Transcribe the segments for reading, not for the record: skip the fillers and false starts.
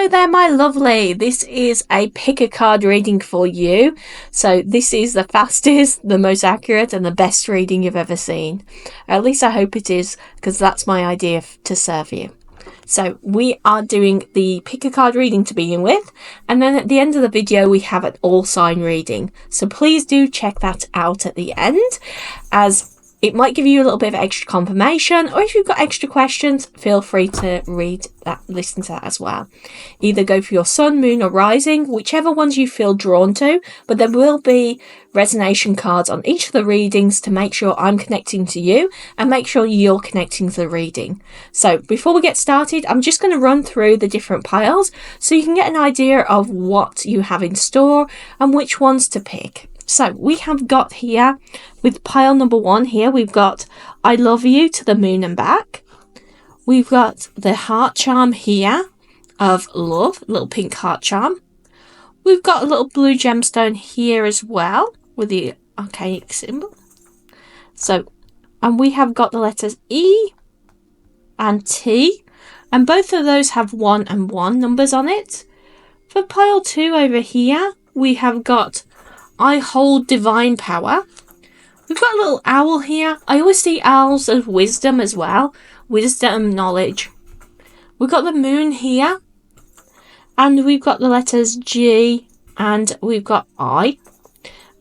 Hello there, my lovely. This is a pick a card reading for you. So this is the fastest, the most accurate and the best reading you've ever seen. At least I hope it is, because that's my idea to serve you. So we are doing the pick a card reading to begin with, and then at the end of the video we have an all sign reading. So please do check that out at the end, as it might give you a little bit of extra confirmation, or if you've got extra questions, feel free to listen to that as well. Either go for your sun, moon or rising, whichever ones you feel drawn to, but there will be resonation cards on each of the readings to make sure I'm connecting to you and make sure you're connecting to the reading. So before we get started, I'm just going to run through the different piles so you can get an idea of what you have in store and which ones to pick. So we have got here, with pile number 1 here, we've got I love you to the moon and back. We've got the heart charm here of love, little pink heart charm. We've got a little blue gemstone here as well with the archaic symbol. So, and we have got the letters E and T, and both of those have 1 and 1 numbers on it. For pile 2 over here, we have got I hold divine power. We've got a little owl here. I always see owls as wisdom as well. Wisdom, knowledge. We've got the moon here. And we've got the letters G and we've got I.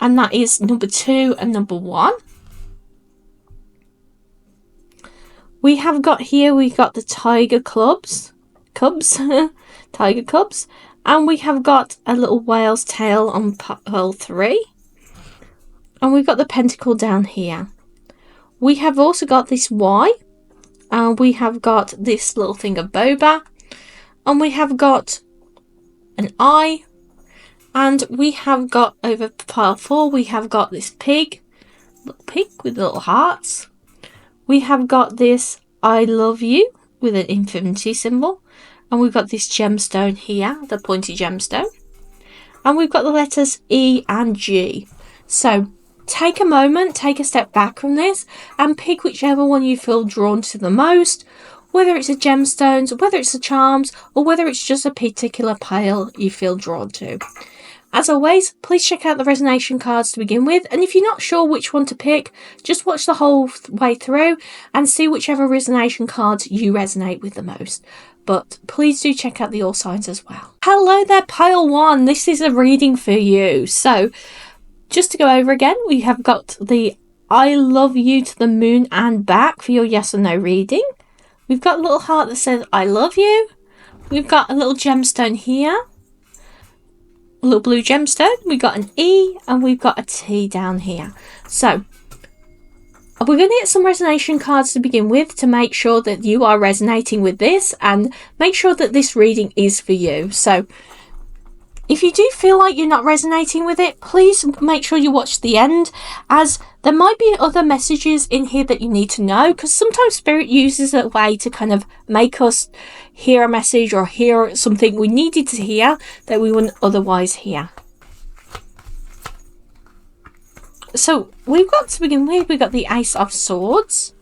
And that is number 2 and number 1. We have got here, we've got the tiger cubs. Tiger cubs. And we have got a little whale's tail on pile 3. And we've got the pentacle down here. We have also got this Y. And we have got this little thing of boba. And we have got an I. And we have got over pile 4, we have got this pig. Little pig with little hearts. We have got this I love you with an infinity symbol. And we've got this gemstone here, the pointy gemstone. And we've got the letters E and G. So take a moment, take a step back from this and pick whichever one you feel drawn to the most, whether it's the gemstones, whether it's the charms, or whether it's just a particular pile you feel drawn to. As always, please check out the resonation cards to begin with, and if you're not sure which one to pick, just watch the whole way through and see whichever resonation cards you resonate with the most. But please do check out the all signs as well. Hello there, pile 1. This is a reading for you. So just to go over again, we have got the I love you to the moon and back for your yes or no reading. We've got a little heart that says I love you. We've got a little gemstone here. A little blue gemstone. We've got an E and we've got a T down here. So we're going to get some resonation cards to begin with to make sure that you are resonating with this and make sure that this reading is for you. So if you do feel like you're not resonating with it, please make sure you watch the end, as there might be other messages in here that you need to know, because sometimes Spirit uses a way to kind of make us hear a message or hear something we needed to hear that we wouldn't otherwise hear. So we've got to begin with, we've got the Ace of Swords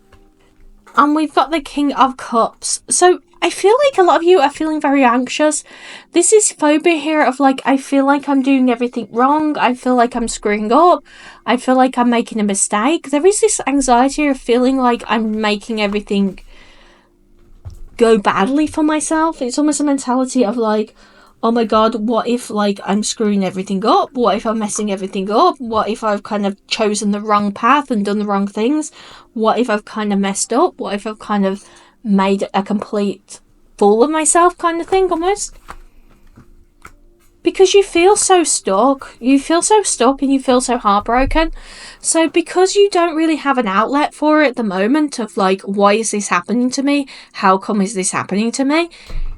and we've got the King of Cups. So I feel like a lot of you are feeling very anxious. This is phobia here of like, I feel like I'm doing everything wrong. I feel like I'm screwing up. I feel like I'm making a mistake. There is this anxiety of feeling like I'm making everything go badly for myself. It's almost a mentality of like, oh my god, what if like I'm screwing everything up? What if I'm messing everything up? What if I've kind of chosen the wrong path and done the wrong things? What if I've kind of messed up? What if I've kind of made a complete fool of myself kind of thing almost? Because you feel so stuck. You feel so stuck and you feel so heartbroken. So because you don't really have an outlet for it at the moment of like, why is this happening to me? How come is this happening to me?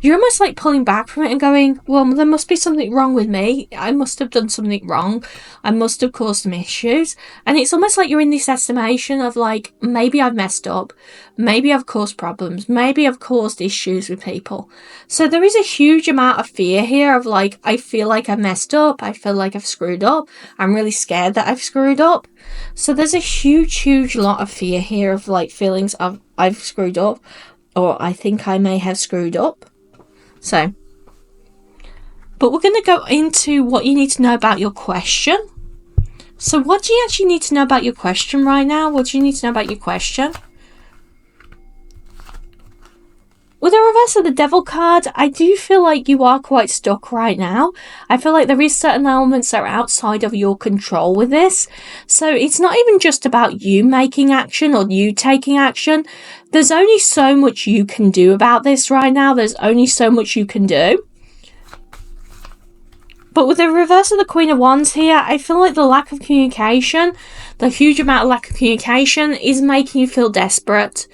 You're almost like pulling back from it and going, well, there must be something wrong with me. I must have done something wrong. I must have caused some issues. And it's almost like you're in this estimation of like, maybe I've messed up. Maybe I've caused problems. Maybe I've caused issues with people. So there is a huge amount of fear here of like, I feel like I've messed up. I feel like I've screwed up. I'm really scared that I've screwed up. So there's a huge lot of fear here of like feelings of I've screwed up, or I think I may have screwed up. So But we're going to go into what you need to know about your question. So what do you actually need to know about your question right now? What do you need to know about your question? With the reverse of the Devil card, I do feel like you are quite stuck right now. I feel like there is certain elements that are outside of your control with this. So it's not even just about you making action or you taking action. There's only so much you can do about this right now. There's only so much you can do. But with the reverse of the Queen of Wands here, I feel like the lack of communication, the huge amount of lack of communication is making you feel desperate.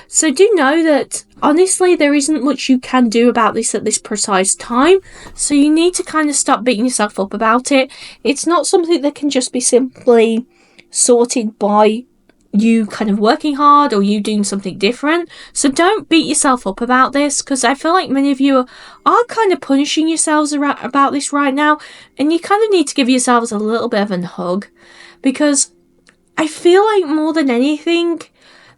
So do know that, honestly, there isn't much you can do about this at this precise time. So you need to kind of stop beating yourself up about it. It's not something that can just be simply sorted by you kind of working hard or you doing something different. So don't beat yourself up about this, because I feel like many of you are kind of punishing yourselves about this right now, and you kind of need to give yourselves a little bit of a hug, because I feel like more than anything,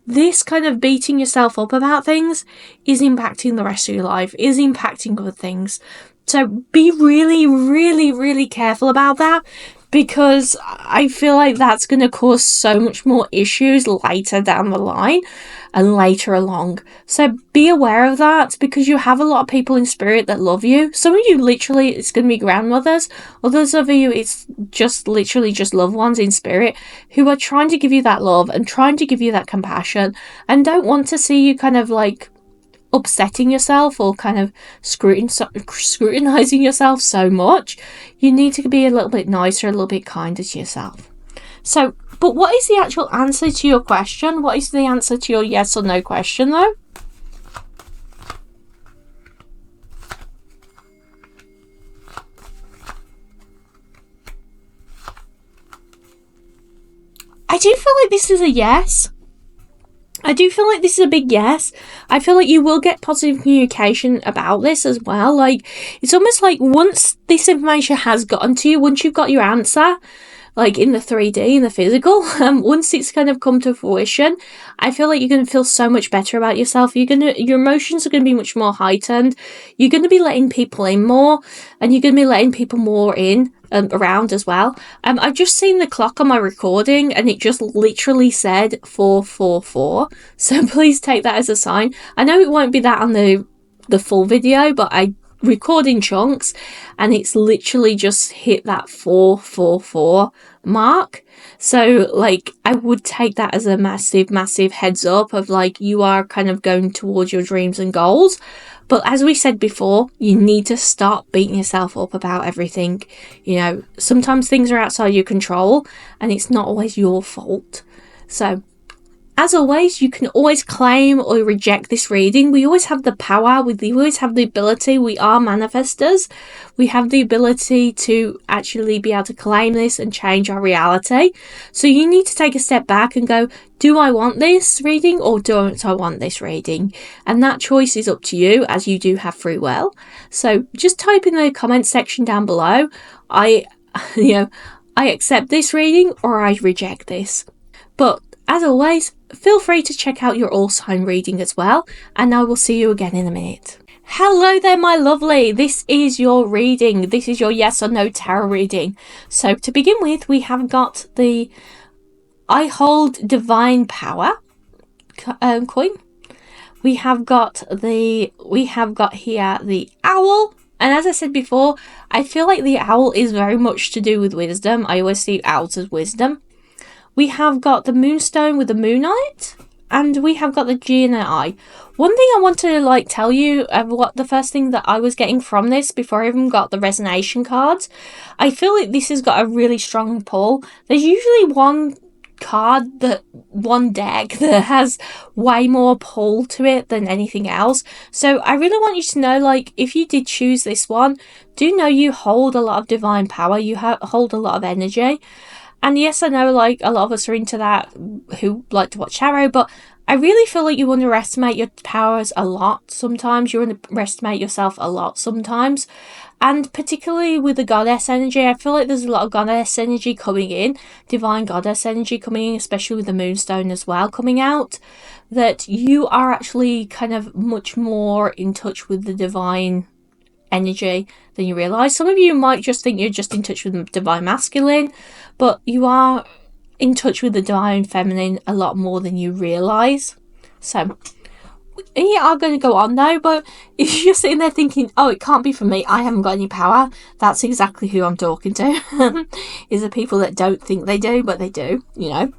this kind of beating yourself up about things is impacting the rest of your life, is impacting good things. So be really, really, really careful about that, because I feel like that's going to cause so much more issues later down the line and later along. So be aware of that, because you have a lot of people in spirit that love you. Some of you, literally, it's going to be grandmothers. Others of you, it's just literally just loved ones in spirit who are trying to give you that love and trying to give you that compassion and don't want to see you kind of like upsetting yourself or kind of scrutinizing yourself so much. You need to be a little bit nicer, a little bit kinder to yourself. So, but what is the actual answer to your question? What is the answer to your yes or no question, though? I do feel like this is a yes. I do feel like this is a big yes. I feel like you will get positive communication about this as well. Like, it's almost like once this information has gotten to you, once you've got your answer, like in the 3D, in the physical, once it's kind of come to fruition, I feel like you're going to feel so much better about yourself. Your emotions are going to be much more heightened. You're going to be letting people in more, and you're going to be letting people more in around as well. I've just seen the clock on my recording, and it just literally said 444. So please take that as a sign. I know it won't be that on the full video, but I record in chunks, and it's literally just hit that 444 mark. So like, I would take that as a massive heads up of like, you are kind of going towards your dreams and goals. But as we said before, you need to stop beating yourself up about everything. You know, sometimes things are outside your control and it's not always your fault. So as always, you can always claim or reject this reading. We always have the power, we always have the ability. We are manifestors. We have the ability to actually be able to claim this and change our reality. So you need to take a step back and go, do I want this reading or don't I want this reading? And that choice is up to you, as you do have free will. So just type in the comment section down below, I accept this reading or I reject this. But as always, feel free to check out your all sign reading as well, and I will see you again in a minute. Hello there, my lovely. This is your reading. This is your yes or no tarot reading. So to begin with, we have got the I Hold Divine Power coin. We have got here the owl. And as I said before, I feel like the owl is very much to do with wisdom. I always see owls as wisdom. We have got the moonstone with the moonlight, and we have got the Gemini. One thing I want to tell you of what the first thing that I was getting from this before I even got the resonation cards, I feel like this has got a really strong pull. There's usually one deck that has way more pull to it than anything else. So I really want you to know, if you did choose this one, do know you hold a lot of divine power. You hold a lot of energy. And yes, I know, a lot of us are into that who like to watch tarot, but I really feel like you underestimate your powers a lot sometimes. You underestimate yourself a lot sometimes. And particularly with the goddess energy, I feel like there's a lot of goddess energy coming in, divine goddess energy coming in, especially with the moonstone as well coming out, that you are actually kind of much more in touch with the divine energy than you realise. Some of you might just think you're just in touch with the divine masculine, but you are in touch with the divine feminine a lot more than you realise. So we are going to go on though, but if you're sitting there thinking, oh, it can't be for me, I haven't got any power, that's exactly who I'm talking to. Is the people that don't think they do, but they do, you know.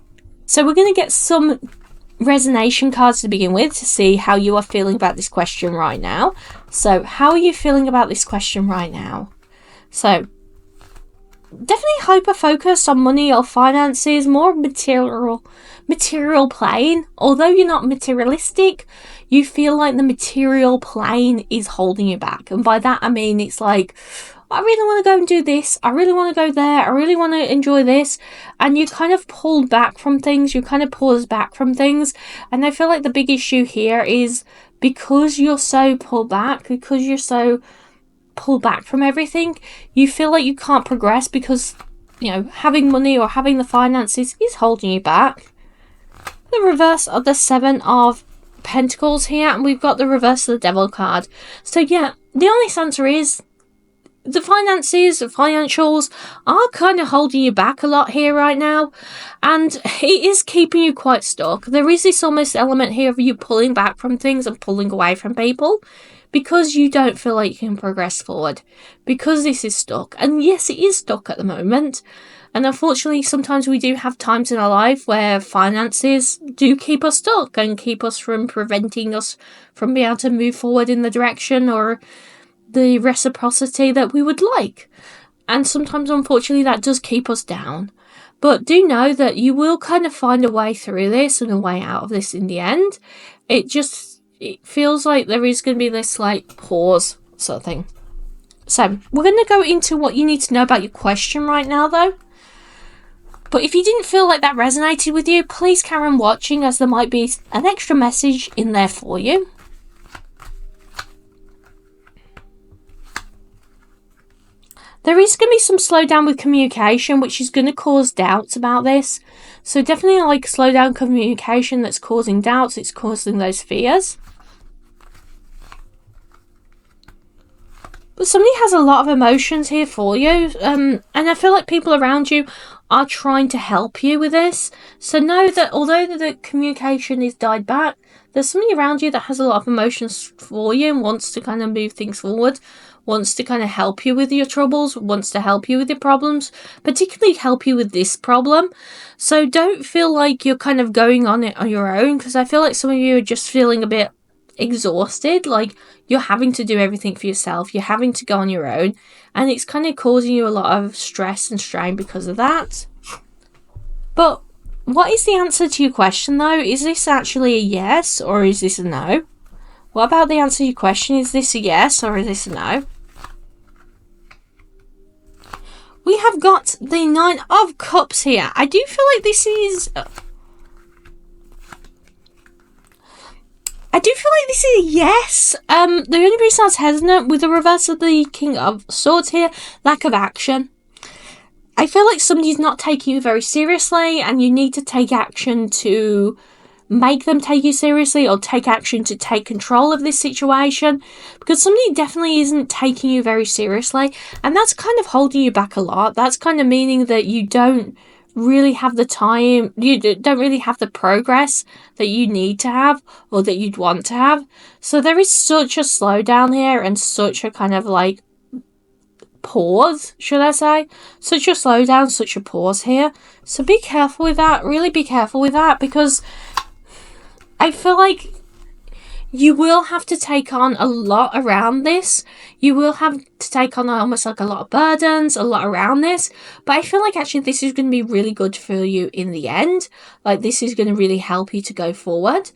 So we're going to get some resonation cards to begin with to see how you are feeling about this question right now. So how are you feeling about this question right now? So definitely hyper focused on money or finances, more material plane. Although you're not materialistic, you feel like the material plane is holding you back. And by that I mean it's like, I really want to go and do this, I really want to go there, I really want to enjoy this, and you kind of pulled back from things, you kind of pause back from things. And I feel like the big issue here is because you're so pulled back, because you're so pulled back from everything, you feel like you can't progress because, you know, having money or having the finances is holding you back. The reverse of the Seven of Pentacles here, and we've got the reverse of the Devil card. So yeah, the honest answer is the finances, the financials are kind of holding you back a lot here right now, and it is keeping you quite stuck. There is this almost element here of you pulling back from things and pulling away from people because you don't feel like you can progress forward, because this is stuck. And yes, it is stuck at the moment. And unfortunately, sometimes we do have times in our life where finances do keep us stuck and keep us from preventing us from being able to move forward in the direction or the reciprocity that we would like. And sometimes, unfortunately, that does keep us down. But do know that you will kind of find a way through this and a way out of this in the end. It feels like there is going to be this like pause sort of thing. So we're going to go into what you need to know about your question right now though. But if you didn't feel like that resonated with you, please carry on watching, as there might be an extra message in there for you. There is going to be some slowdown with communication, which is going to cause doubts about this. So definitely like slow down communication that's causing doubts, it's causing those fears. But somebody has a lot of emotions here for you, and I feel like people around you are trying to help you with this. So know that although the communication is died back, there's somebody around you that has a lot of emotions for you and wants to kind of move things forward, wants to kind of help you with your troubles, wants to help you with your problems, particularly help you with this problem. So don't feel like you're kind of going on it on your own, because I feel like some of you are just feeling a bit exhausted, like you're having to do everything for yourself, you're having to go on your own, and it's kind of causing you a lot of stress and strain because of that. But what is the answer to your question though? Is this actually a yes or is this a no? What about the answer to your question? Is this a yes or is this a no? We have got the Nine of Cups here. I do feel like this is a yes. The only reason I was hesitant with the reverse of the King of Swords here, lack of action. I feel like somebody's not taking you very seriously and you need to take action to make them take you seriously, or take action to take control of this situation, because somebody definitely isn't taking you very seriously, and that's kind of holding you back a lot. That's kind of meaning that you don't really have the time, you don't really have the progress that you need to have or that you'd want to have. So there is such a slowdown here and such a kind of like pause, should I say, such a slowdown, such a pause here. So be careful with that, really be careful with that, because I feel like you will have to take on a lot around this. You will have to take on almost like a lot of burdens, a lot around this. But I feel like actually this is going to be really good for you in the end. Like this is going to really help you to go forward.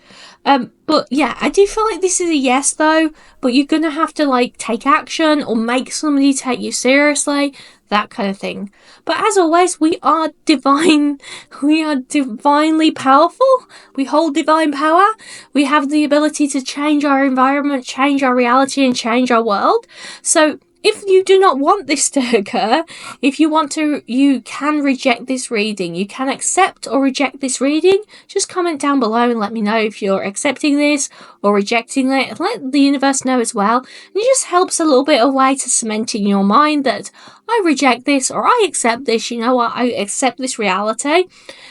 But yeah, I do feel like this is a yes though. But you're going to have to like take action or make somebody take you seriously. That kind of thing. But as always, we are divine. We are divinely powerful. We hold divine power. We have the ability to change our environment, change our reality, and change our world. So If you do not want this to occur, if you want to, you can reject this reading. You can accept or reject this reading. Just comment down below and let me know if you're accepting this or rejecting it. Let the universe know as well. And it just helps a little bit of way to cement in your mind that I reject this or I accept this. You know what? I accept this reality.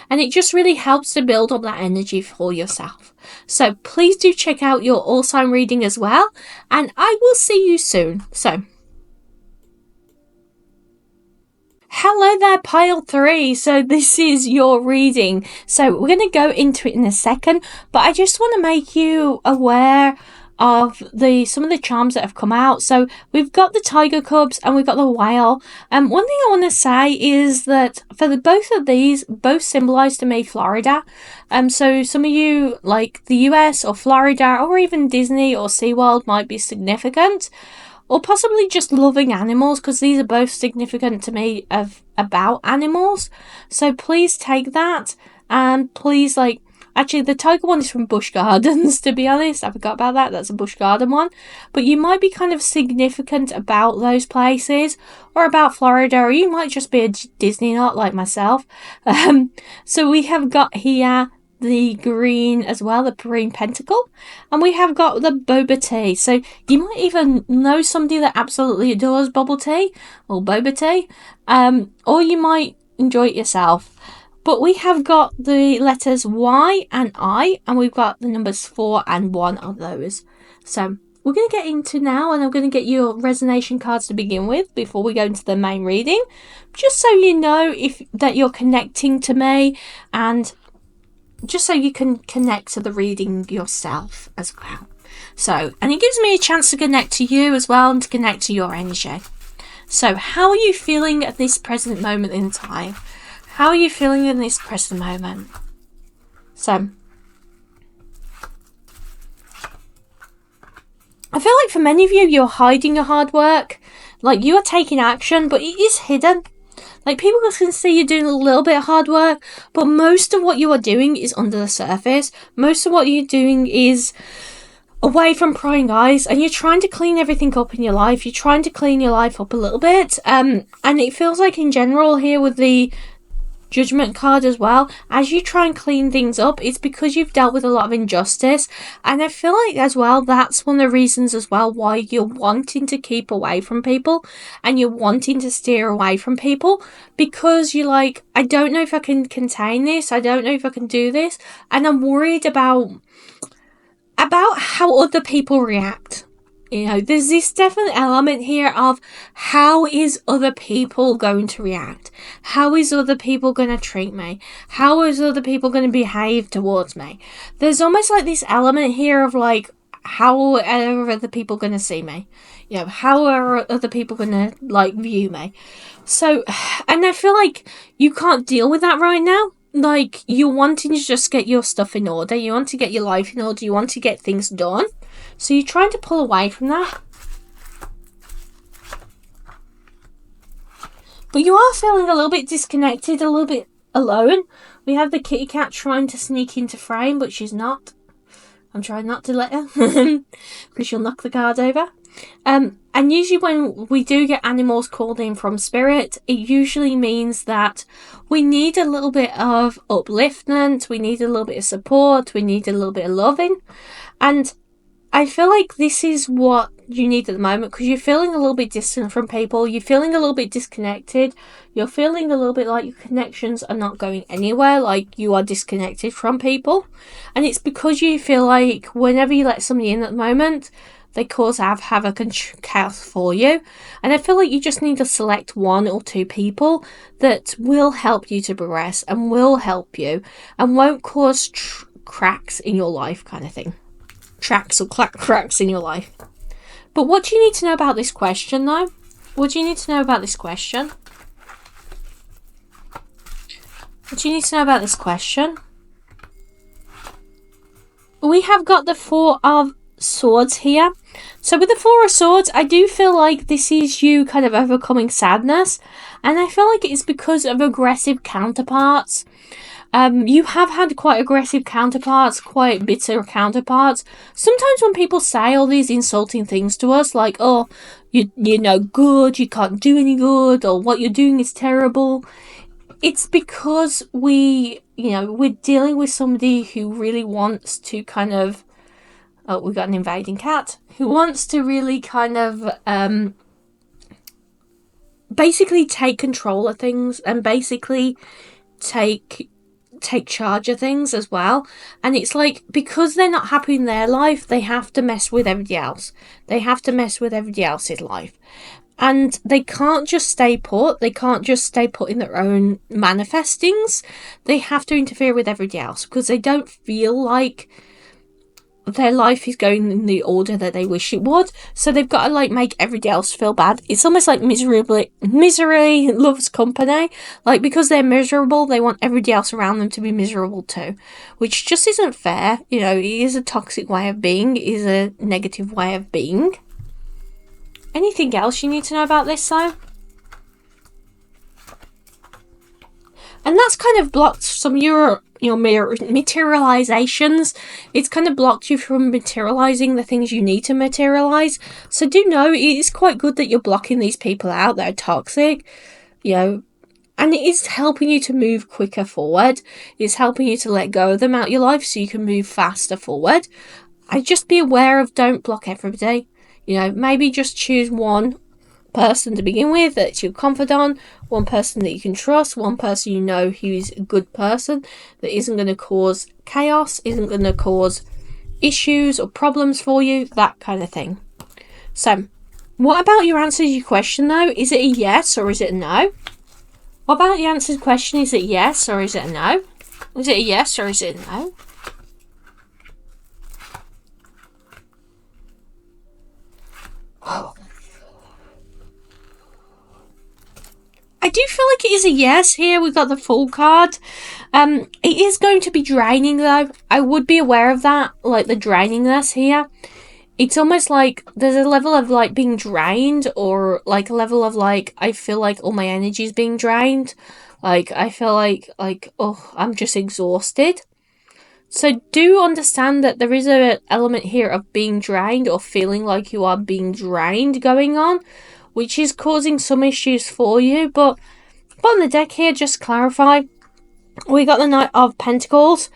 And it just really helps to build up that energy for yourself. So please do check out your all sign reading as well. And I will see you soon. So, hello there, pile 3. So this is your reading. So we're going to go into it in a second, but I just want to make you aware of some of the charms that have come out. So we've got the tiger cubs and we've got the whale. One thing I want to say is that for both of these, both symbolize to me Florida. So some of you like the US or Florida or even Disney or SeaWorld might be significant. Or possibly just loving animals, because these are both significant to me about animals. So please take that. And please, actually, the tiger one is from Busch Gardens, to be honest. I forgot about that. That's a Busch Garden one. But you might be kind of significant about those places, or about Florida, or you might just be a Disney nut like myself. So we have got here the green as well, the green pentacle, and we have got the boba tea. So you might even know somebody that absolutely adores bubble tea or boba tea, or you might enjoy it yourself. But we have got the letters Y and I, and we've got the numbers 4 and 1 of those. So we're going to get into now, and I'm going to get your resonation cards to begin with before we go into the main reading, just so you know that you're connecting to me, and just so you can connect to the reading yourself as well. So, and it gives me a chance to connect to you as well and to connect to your energy. So, how are you feeling at this present moment in time? How are you feeling in this present moment? So, I feel like for many of you, you're hiding your hard work. Like, you are taking action, but it is hidden. Like, people can see you doing a little bit of hard work, but most of what you are doing is under the surface. Most of what you're doing is away from prying eyes, and you're trying to clean everything up in your life. You're trying to clean your life up a little bit. And it feels like in general here with the Judgment card as well, as you try and clean things up, it's because you've dealt with a lot of injustice. And I feel like as well, that's one of the reasons as well why you're wanting to keep away from people and you're wanting to steer away from people, because you're like, I don't know if I can contain this, I don't know if I can do this, and I'm worried about how other people react. You know, there's this definite element here of how is other people going to react? How is other people going to treat me? How is other people going to behave towards me? There's almost like this element here of like, how are other people going to see me? You know, how are other people going to like view me? So, and I feel like you can't deal with that right now. Like, you're wanting to just get your stuff in order. You want to get your life in order. You want to get things done. So you're trying to pull away from that. But you are feeling a little bit disconnected, a little bit alone. We have the kitty cat trying to sneak into frame, but she's not. I'm trying not to let her, because she'll knock the card over. And usually when we do get animals called in from spirit, it usually means that we need a little bit of upliftment, we need a little bit of support, we need a little bit of loving. And I feel like this is what you need at the moment, because you're feeling a little bit distant from people, you're feeling a little bit disconnected, you're feeling a little bit like your connections are not going anywhere, like you are disconnected from people. And it's because you feel like whenever you let somebody in at the moment, they cause havoc and chaos for you. And I feel like you just need to select 1 or 2 people that will help you to progress and will help you and won't cause cracks in your life, kind of thing. Cracks in your life. But what do you need to know about this question, though? What do you need to know about this question? What do you need to know about this question? We have got the 4 of Swords here. So with the 4 of Swords, I do feel like this is you kind of overcoming sadness, and I feel like it's because of aggressive counterparts. You have had quite aggressive counterparts, quite bitter counterparts. Sometimes when people say all these insulting things to us, like, oh, you're no good, you can't do any good, or what you're doing is terrible. It's because we're dealing with somebody who really wants to kind of, oh, we've got an invading cat, who wants to really kind of basically take control of things and basically take charge of things as well. And it's like, because they're not happy in their life, they have to mess with everybody else. They have to mess with everybody else's life. And they can't just stay put. They can't just stay put in their own manifestings. They have to interfere with everybody else because they don't feel like their life is going in the order that they wish it would. So they've got to like make everybody else feel bad. It's almost like misery loves company. Like, because they're miserable, they want everybody else around them to be miserable too, which just isn't fair. You know, it is a toxic way of being. It is a negative way of being. Anything else you need to know about this though? And that's kind of blocked some of your materializations. It's kind of blocked you from materializing the things you need to materialize. So do know it is quite good that you're blocking these people out that are toxic, and it is helping you to move quicker forward. It's helping you to let go of them out of your life so you can move faster forward. I just be aware of, don't block everybody. Maybe just choose one person to begin with that you're confident, one person that you can trust, one person who's a good person, that isn't going to cause chaos, isn't going to cause issues or problems for you, that kind of thing. So, what about your answer to your question though? Is it a yes or is it a no? What about your answer to the question? Is it yes or is it a no? Is it a yes or is it a no? I do feel like it is a yes here. We've got the Fool card. It is going to be draining though. I would be aware of that, like the drainingness here. It's almost like there's a level of like being drained, or like a level of like, I feel like all my energy is being drained. Like I feel like oh, I'm just exhausted. So do understand that there is an element here of being drained or feeling like you are being drained going on, which is causing some issues for you. But on the deck here, just clarify, we got the Knight of Pentacles.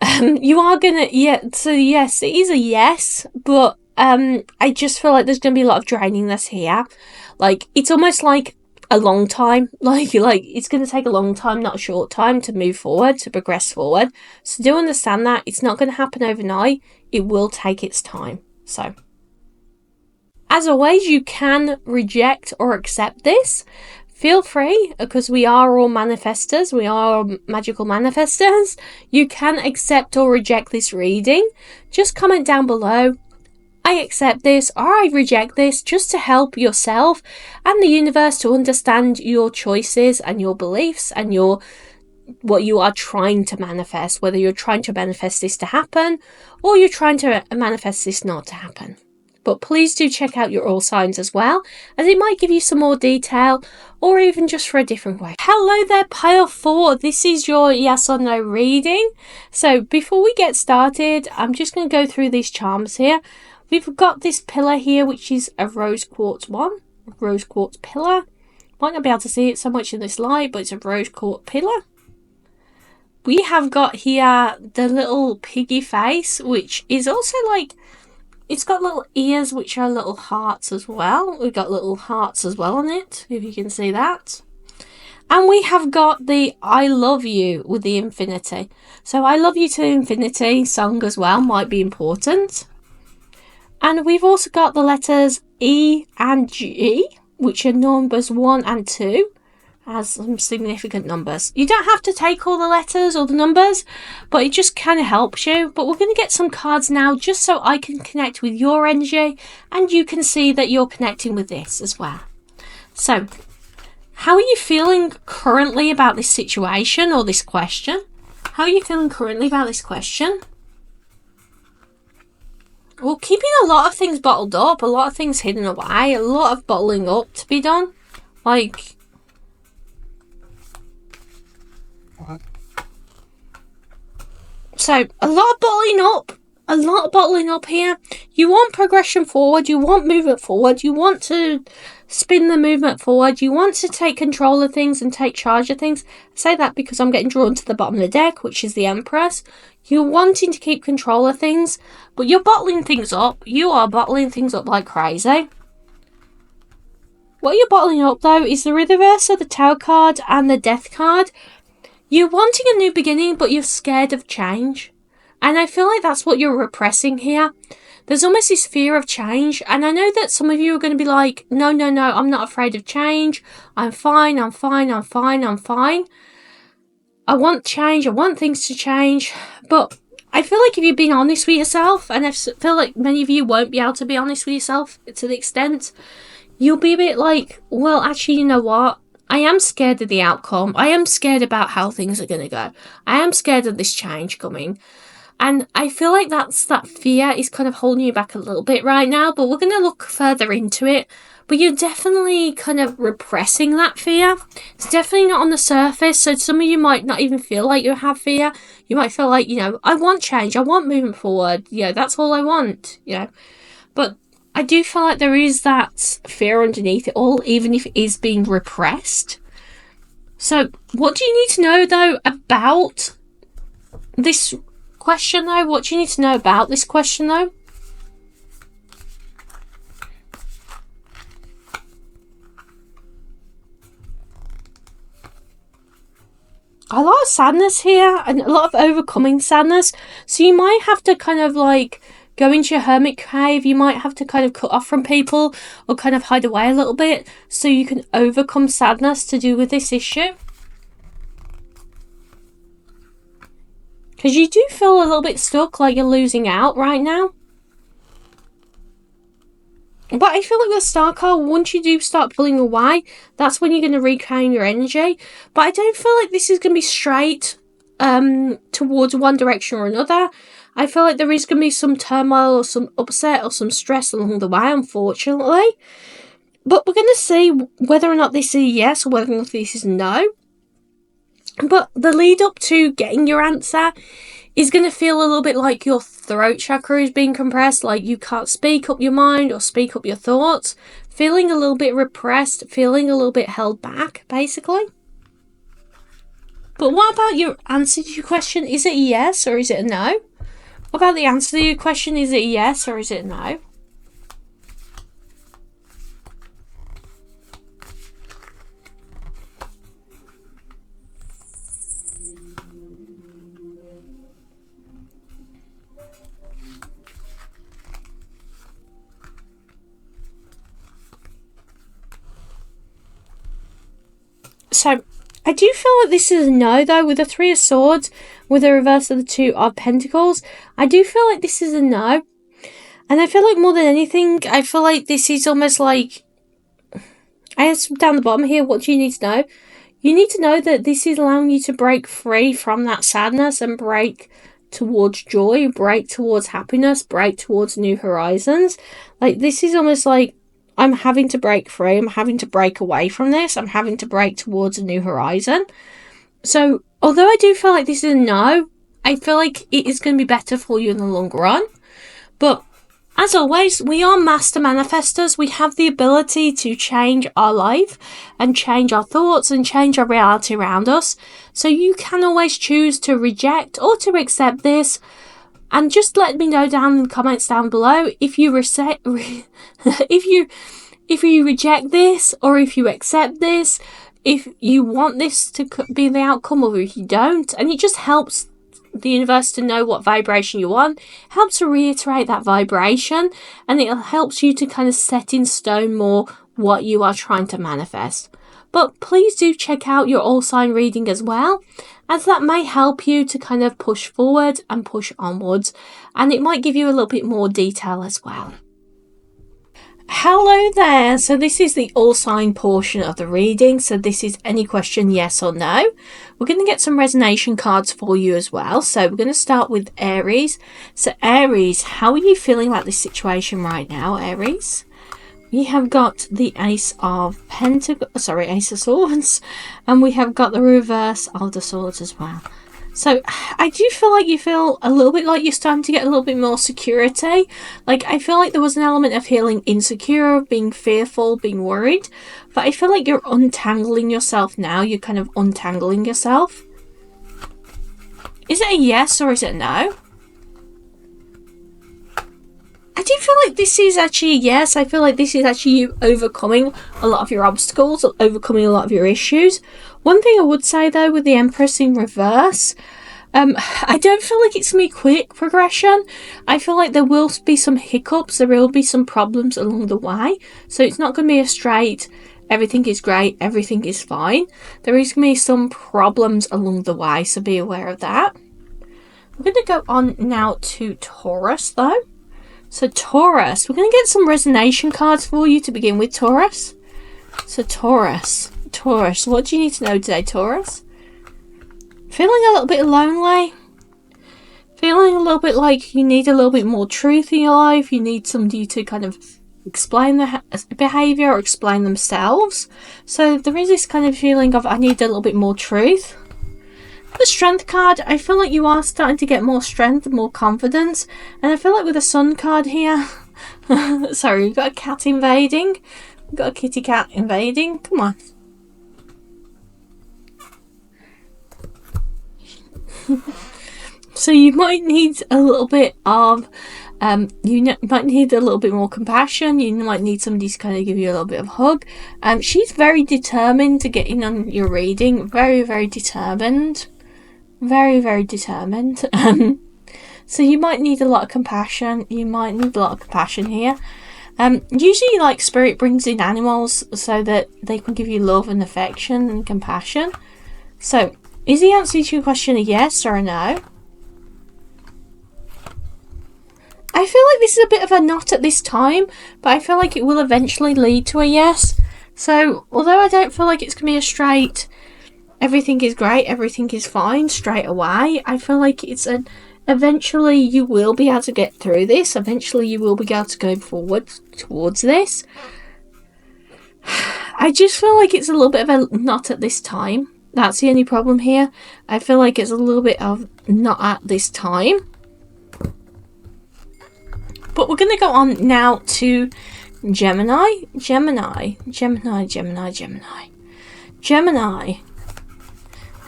You are gonna, so yes, it is a yes, but I just feel like there's gonna be a lot of drainingness here. Like, it's almost like a long time, like it's gonna take a long time, not a short time, to move forward, to progress forward. So do understand that it's not gonna happen overnight. It will take its time. So, as always, you can reject or accept this. Feel free, because we are all manifestors. We are magical manifestors. You can accept or reject this reading. Just comment down below, I accept this or I reject this, just to help yourself and the universe to understand your choices and your beliefs and what you are trying to manifest, whether you're trying to manifest this to happen or you're trying to manifest this not to happen. But please do check out your all signs as well, as it might give you some more detail, or even just for a different way. Hello there, pile 4. This is your yes or no reading. So before we get started, I'm just going to go through these charms here. We've got this pillar here, which is a rose quartz one, a rose quartz pillar. Might not be able to see it so much in this light, but it's a rose quartz pillar. We have got here the little piggy face, which is also like, it's got little ears, which are little hearts as well. We've got little hearts as well on it, if you can see that. And we have got the I love you with the infinity. So I love you to infinity song as well, might be important. And we've also got the letters E and G, which are numbers 1 and 2, as some significant numbers. You don't have to take all the letters or the numbers, but it just kind of helps you. But we're going to get some cards now, just so I can connect with your energy and you can see that you're connecting with this as well. So, how are you feeling currently about this situation or this question? How are you feeling currently about this question? Well, keeping a lot of things bottled up, a lot of things hidden away, a lot of bottling up to be done. Like, so a lot of bottling up, a lot of bottling up here. You want progression forward, you want movement forward, you want to spin the movement forward, you want to take control of things and take charge of things. I say that because I'm getting drawn to the bottom of the deck, which is the Empress. You're wanting to keep control of things, but you're bottling things up. You are bottling things up like crazy. What you're bottling up, though, is the reverse of the Tower card and the Death card. You're wanting a new beginning, but you're scared of change. And I feel like that's what you're repressing here. There's almost this fear of change. And I know that some of you are going to be like, no, I'm not afraid of change. I'm fine. I want change. I want things to change. But I feel like if you've been honest with yourself, and I feel like many of you won't be able to be honest with yourself to the extent, you'll be a bit like, well, actually, you know what? I am scared of the outcome. I am scared about how things are going to go. I am scared of this change coming. And I feel like that fear is kind of holding you back a little bit right now, but we're going to look further into it. But you're definitely kind of repressing that fear. It's definitely not on the surface, so some of you might not even feel like you have fear. You might feel like, I want change, I want movement forward, that's all I want, But I do feel like there is that fear underneath it all, even if it is being repressed. So what do you need to know, though, about this question, though? What do you need to know about this question, though? A lot of sadness here, and a lot of overcoming sadness. So you might have to kind of like go into your hermit cave. You might have to kind of cut off from people or kind of hide away a little bit so you can overcome sadness to do with this issue. Because you do feel a little bit stuck, like you're losing out right now. But I feel like the Star card, once you do start pulling away, that's when you're going to reclaim your energy. But I don't feel like this is going to be straight towards one direction or another. I feel like there is going to be some turmoil or some upset or some stress along the way, unfortunately. But we're going to see whether or not this is a yes or whether or not this is no. But the lead up to getting your answer is going to feel a little bit like your throat chakra is being compressed, like you can't speak up your mind or speak up your thoughts, feeling a little bit repressed, feeling a little bit held back, basically. But what about your answer to your question? Is it a yes or is it a no? What about the answer to your question? Is it a yes or is it a no? So, I do feel like this is a no, though, with the Three of Swords, with the reverse of the Two of Pentacles. I do feel like this is a no. And I feel like more than anything, I feel like this is almost like, I asked down the bottom here, what do you need to know? You need to know that this is allowing you to break free from that sadness and break towards joy, break towards happiness, break towards new horizons. Like, this is almost like, I'm having to break free, I'm having to break away from this, I'm having to break towards a new horizon. So, although I do feel like this is a no, I feel like it is going to be better for you in the long run. But, as always, we are master manifestors. We have the ability to change our life and change our thoughts and change our reality around us. So you can always choose to reject or to accept this. And just let me know down in the comments down below if you if you reject this or if you accept this, if you want this to be the outcome or if you don't. And it just helps the universe to know what vibration you want, helps to reiterate that vibration, and it helps you to kind of set in stone more what you are trying to manifest. But please do check out your all sign reading as well, as that may help you to kind of push forward and push onwards, and it might give you a little bit more detail as well. Hello there, so this is the all sign portion of the reading. So this is any question, yes or no. We're going to get some resonation cards for you as well. So we're going to start with Aries. So Aries, how are you feeling about this situation right now, Aries? We have got the Ace of Swords, and we have got the reverse of the Swords as well. So I do feel like you feel a little bit like you're starting to get a little bit more security. Like, I feel like there was an element of feeling insecure, being fearful, being worried. But I feel like you're untangling yourself now. You're kind of untangling yourself. Is it a yes or is it a no? I do feel like this is actually a yes. I feel like this is actually you overcoming a lot of your obstacles, overcoming a lot of your issues. One thing I would say though, with the Empress in reverse, I don't feel like it's going to be quick progression. I feel like there will be some hiccups, there will be some problems along the way. So it's not going to be a straight, everything is great, everything is fine. There is going to be some problems along the way, so be aware of that. We're going to go on now to Taurus though. So Taurus, we're going to get some resonation cards for you to begin with, Taurus. So Taurus, what do you need to know today, Taurus? Feeling a little bit lonely. Feeling a little bit like you need a little bit more truth in your life. You need somebody to kind of explain the behaviour or explain themselves. So there is this kind of feeling of I need a little bit more truth. The Strength card, I feel like you are starting to get more strength, more confidence. And I feel like with the Sun card here... Sorry, we've got a cat invading. We've got a kitty cat invading. Come on. So you might need a little bit of... you might need a little bit more compassion. You might need somebody to kind of give you a little bit of a hug. She's very determined to get in on your reading. Very, very determined. Very, very determined. So you might need a lot of compassion. You might need a lot of compassion here. Usually, like, Spirit brings in animals so that they can give you love and affection and compassion. So, is the answer to your question a yes or a no? I feel like this is a bit of a not at this time, but I feel like it will eventually lead to a yes. So, although I don't feel like it's going to be a straight... everything is great, everything is fine straight away. I feel like it's an eventually you will be able to get through this. Eventually you will be able to go forward towards this. I just feel like it's a little bit of a not at this time. That's the only problem here. I feel like it's a little bit of not at this time. But we're going to go on now to Gemini. Gemini.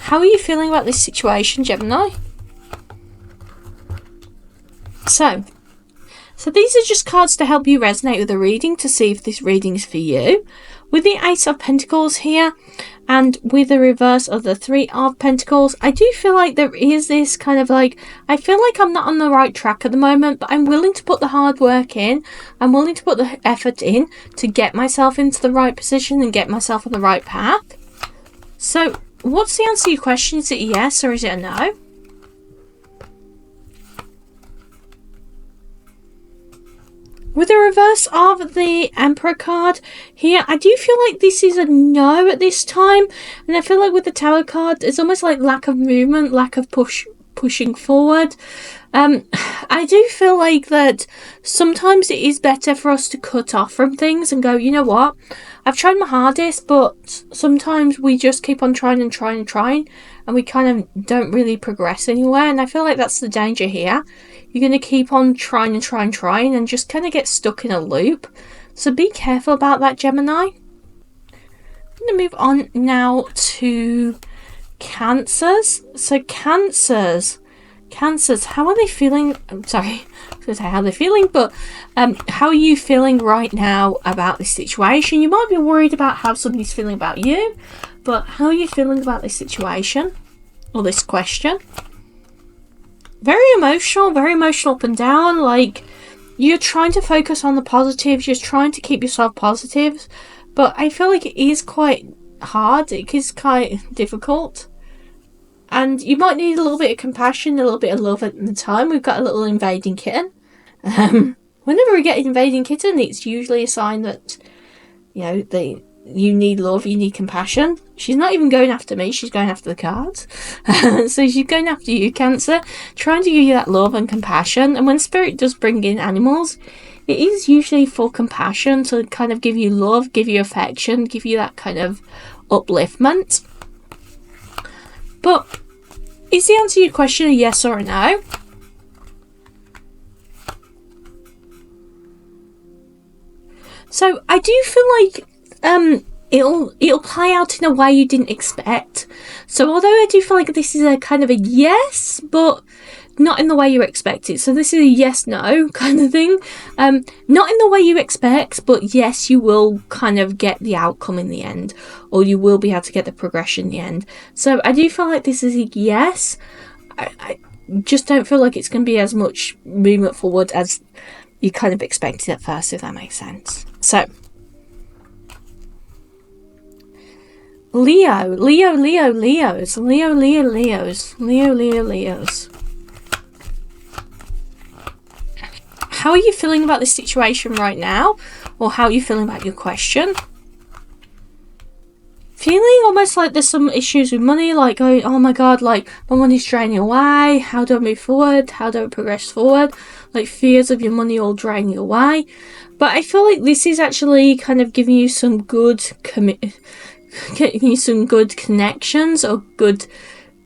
How are you feeling about this situation, Gemini? So these are just cards to help you resonate with the reading, to see if this reading is for you. With the Ace of Pentacles here, and with the reverse of the Three of Pentacles, I do feel like there is this kind of like, I feel like I'm not on the right track at the moment, but I'm willing to put the hard work in. I'm willing to put the effort in to get myself into the right position and get myself on the right path. So, what's the answer to your question? Is it a yes or is it a no? With the reverse of the Emperor card here, I do feel like this is a no at this time. And I feel like with the Tower card, it's almost like lack of movement, lack of pushing forward. I do feel like that sometimes it is better for us to cut off from things and go, you know what? I've tried my hardest, but sometimes we just keep on trying, and we kind of don't really progress anywhere. And I feel like that's the danger here. You're going to keep on trying and just kind of get stuck in a loop. So be careful about that, Gemini. I'm going to move on now to Cancers. So Cancers, how are they feeling? I'm sorry, I was going to say how they're feeling, but how are you feeling right now about this situation? You might be worried about how somebody's feeling about you, but how are you feeling about this situation or this question? Very emotional up and down. Like, you're trying to focus on the positives, you're trying to keep yourself positive, but I feel like it is quite hard, it is quite difficult. And you might need a little bit of compassion, a little bit of love at the time. We've got a little invading kitten. Whenever we get an invading kitten, it's usually a sign that, you know, you need love, you need compassion. She's not even going after me, she's going after the cards. So she's going after you, Cancer, trying to give you that love and compassion. And when Spirit does bring in animals, it is usually for compassion, to kind of give you love, give you affection, give you that kind of upliftment. But Is the answer to your question a yes or a no? So I do feel like it'll play out in a way you didn't expect. So although I do feel like this is a kind of a yes, but not in the way you expect it. So this is a yes no kind of thing. Not in the way you expect, but yes, you will kind of get the outcome in the end, or you will be able to get the progression in the end. So I do feel like this is a yes. I just don't feel like it's going to be as much movement forward as you kind of expected at first, if that makes sense. So Leos. How are you feeling about this situation right now? Or how are you feeling about your question? Feeling almost like there's some issues with money, like going, oh my god, like my money's draining away, how do I move forward, how do I progress forward, like fears of your money all draining away. But I feel like this is actually kind of giving you some good getting you some good connections or good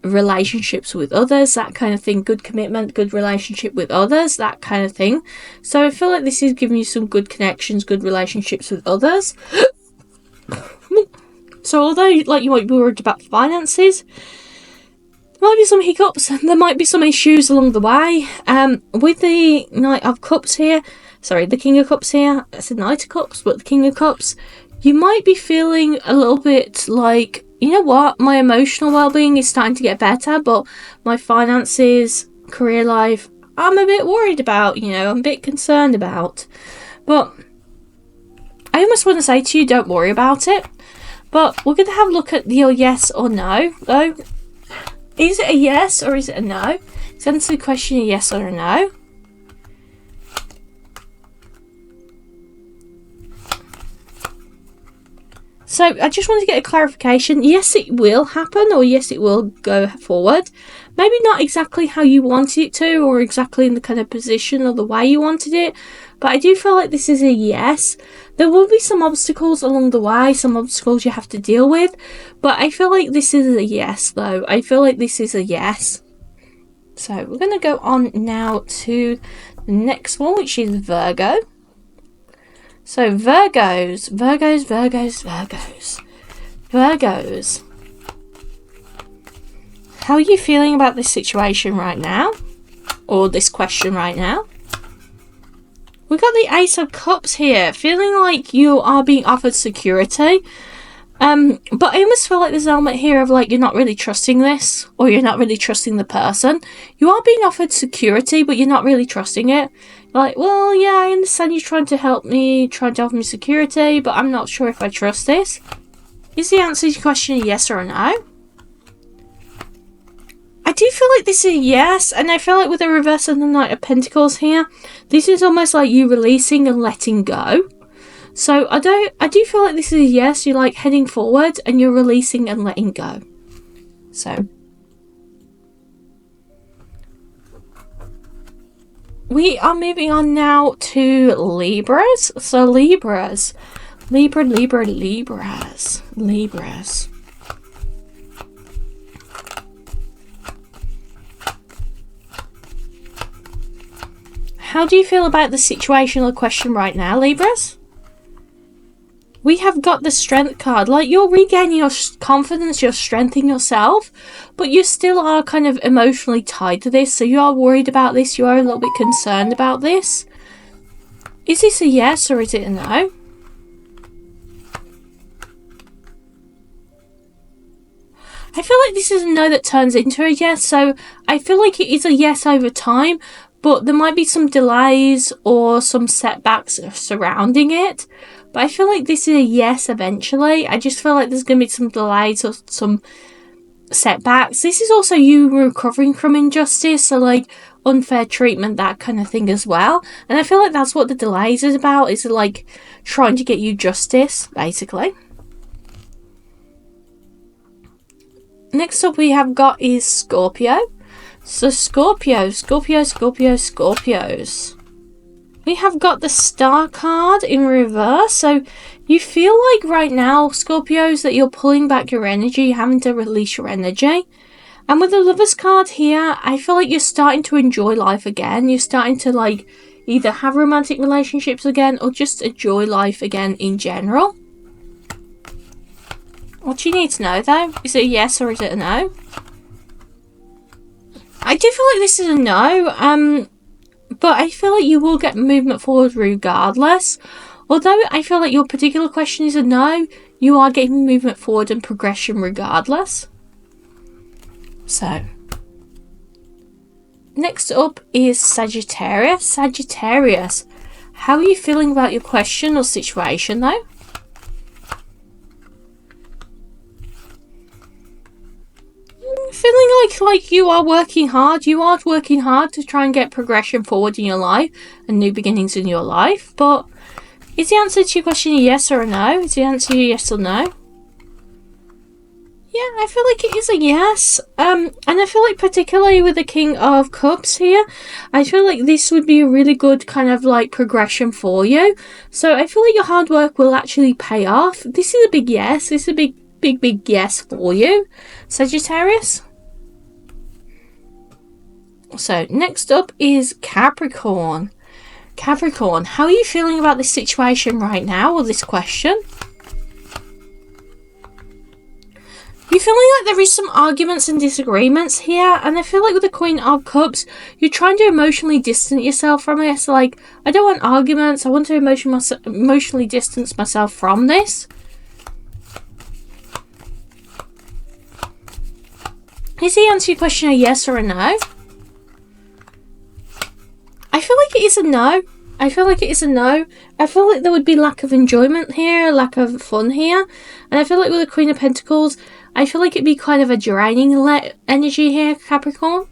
relationships with others, that kind of thing. Good commitment, good relationship with others, that kind of thing. So I feel like this is giving you some good connections, good relationships with others. So although like you might be worried about finances, there might be some hiccups, there might be some issues along the way. With the Knight of Cups here, sorry, the King of Cups here, I said Knight of Cups, but the King of Cups, you might be feeling a little bit like, you know what, my emotional well-being is starting to get better, but my finances, career life, I'm a bit worried about, you know, I'm a bit concerned about. But I almost want to say to you, don't worry about it. But we're going to have a look at your yes or no, though. Is it a yes or is it a no? Let's answer the question a yes or a no. So I just wanted to get a clarification. Yes, it will happen, or yes, it will go forward. Maybe not exactly how you wanted it to, or exactly in the kind of position or the way you wanted it. But I do feel like this is a yes. There will be some obstacles along the way, some obstacles you have to deal with. But I feel like this is a yes, though. I feel like this is a yes. So we're going to go on now to the next one, which is Virgo. So Virgos. How are you feeling about this situation right now? Or this question right now? We've got the Ace of Cups here. Feeling like you are being offered security. But I almost feel like there's an element here of like you're not really trusting this, or you're not really trusting the person. You are being offered security, but you're not really trusting it. You're like, well, yeah, I understand you're trying to help me, trying to offer me security, but I'm not sure if I trust this. Is the answer to your question a yes or a no? I do feel like this is a yes, and I feel like with the reverse of the Knight of Pentacles here, this is almost like you releasing and letting go. So I do feel like this is a yes. You're like heading forward and you're releasing and letting go. So we are moving on now to Libras. So Libras. How do you feel about the situational question right now, Libras? We have got the Strength card. Like, you're regaining your confidence, you're strengthening yourself, but you still are kind of emotionally tied to this. So you are worried about this. You are a little bit concerned about this. Is this a yes or is it a no? I feel like this is a no that turns into a yes. So I feel like it is a yes over time, but there might be some delays or some setbacks surrounding it. But I feel like this is a yes eventually. I just feel like there's going to be some delays or some setbacks. This is also you recovering from injustice, so like unfair treatment, that kind of thing as well. And I feel like that's what the delays is about, is like trying to get you justice, basically. Next up we have got is Scorpio. So Scorpios. We have got the Star card in reverse. So you feel like right now, Scorpios, that you're pulling back your energy, you're having to release your energy. And with the Lovers card here, I feel like you're starting to enjoy life again. You're starting to like either have romantic relationships again or just enjoy life again in general. What do you need to know though? Is it a yes or is it a no? I do feel like this is a no, but I feel like you will get movement forward regardless. Although I feel like your particular question is a no, you are getting movement forward and progression regardless. So, next up is Sagittarius. Sagittarius, how are you feeling about your question or situation though? Feeling like you are working hard. You are working hard to try and get progression forward in your life and new beginnings in your life. But is the answer to your question a yes or a no? Is the answer a yes or no? Yeah, I feel like it is a yes. And I feel like particularly with the King of Cups here, I feel like this would be a really good kind of like progression for you. So I feel like your hard work will actually pay off. This is a big yes. This is a big yes for you, Sagittarius. So next up is Capricorn. Capricorn, how are you feeling about this situation right now or this question? You're feeling like there is some arguments and disagreements here, and I feel like with the Queen of Cups, you're trying to emotionally distance yourself from it. So like, I don't want arguments, I want to emotionally distance myself from this. Is the answer to your question a yes or a no? I feel like it is a no. I feel like it is a no. I feel like there would be lack of enjoyment here, lack of fun here. And I feel like with the Queen of Pentacles, I feel like it'd be kind of a draining energy here, Capricorn.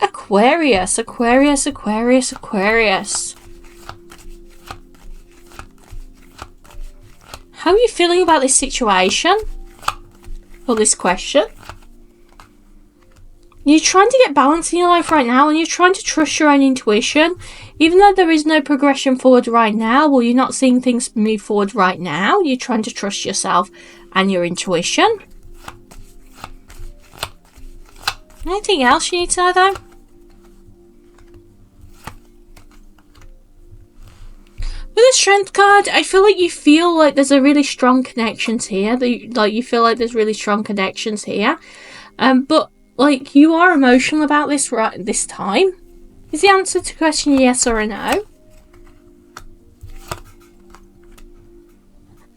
Aquarius, Aquarius, Aquarius, Aquarius. How are you feeling about this situation? Or this question? You're trying to get balance in your life right now, and you're trying to trust your own intuition. Even though there is no progression forward right now, or you're not seeing things move forward right now, you're trying to trust yourself and your intuition. Anything else you need to know though? With the Strength card, I feel like you feel like there's a really strong connections here. You feel like there's really strong connections here. But like you are emotional about this right this time. Is the answer to the question yes or a no?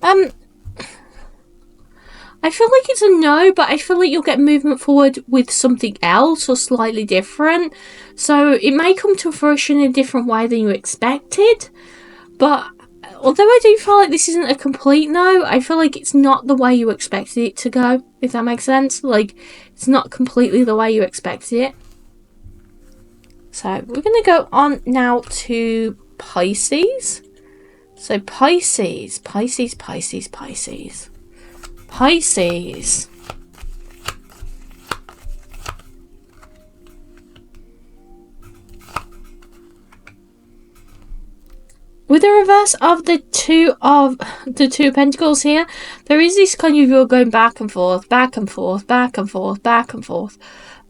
I feel like it's a no, but I feel like you'll get movement forward with something else or slightly different. So it may come to fruition in a different way than you expected. But although I do feel like this isn't a complete no, I feel like it's not the way you expected it to go, if that makes sense. Like, it's not completely the way you expected it. So, we're going to go on now to Pisces. So, Pisces. Pisces. With the reverse of the two of Pentacles here, there is this kind of you're going back and forth,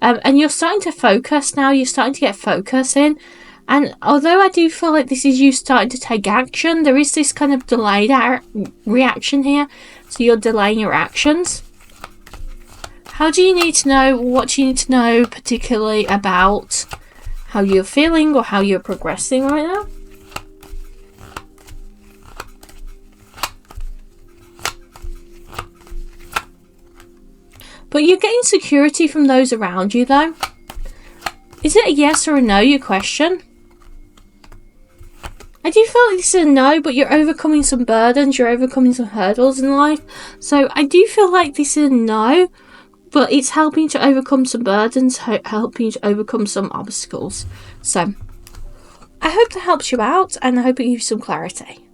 and you're starting to focus now. You're starting to get focus in, and although I do feel like this is you starting to take action, there is this kind of delayed reaction here. So you're delaying your actions. How do you need to know? What do you need to know particularly about how you're feeling or how you're progressing right now? But you're getting security from those around you though. Is it a yes or a no, your question? I do feel like this is a no, but you're overcoming some burdens, you're overcoming some hurdles in life. So I do feel like this is a no, but it's helping to overcome some burdens, helping to overcome some obstacles. So I hope that helps you out, and I hope it gives you some clarity.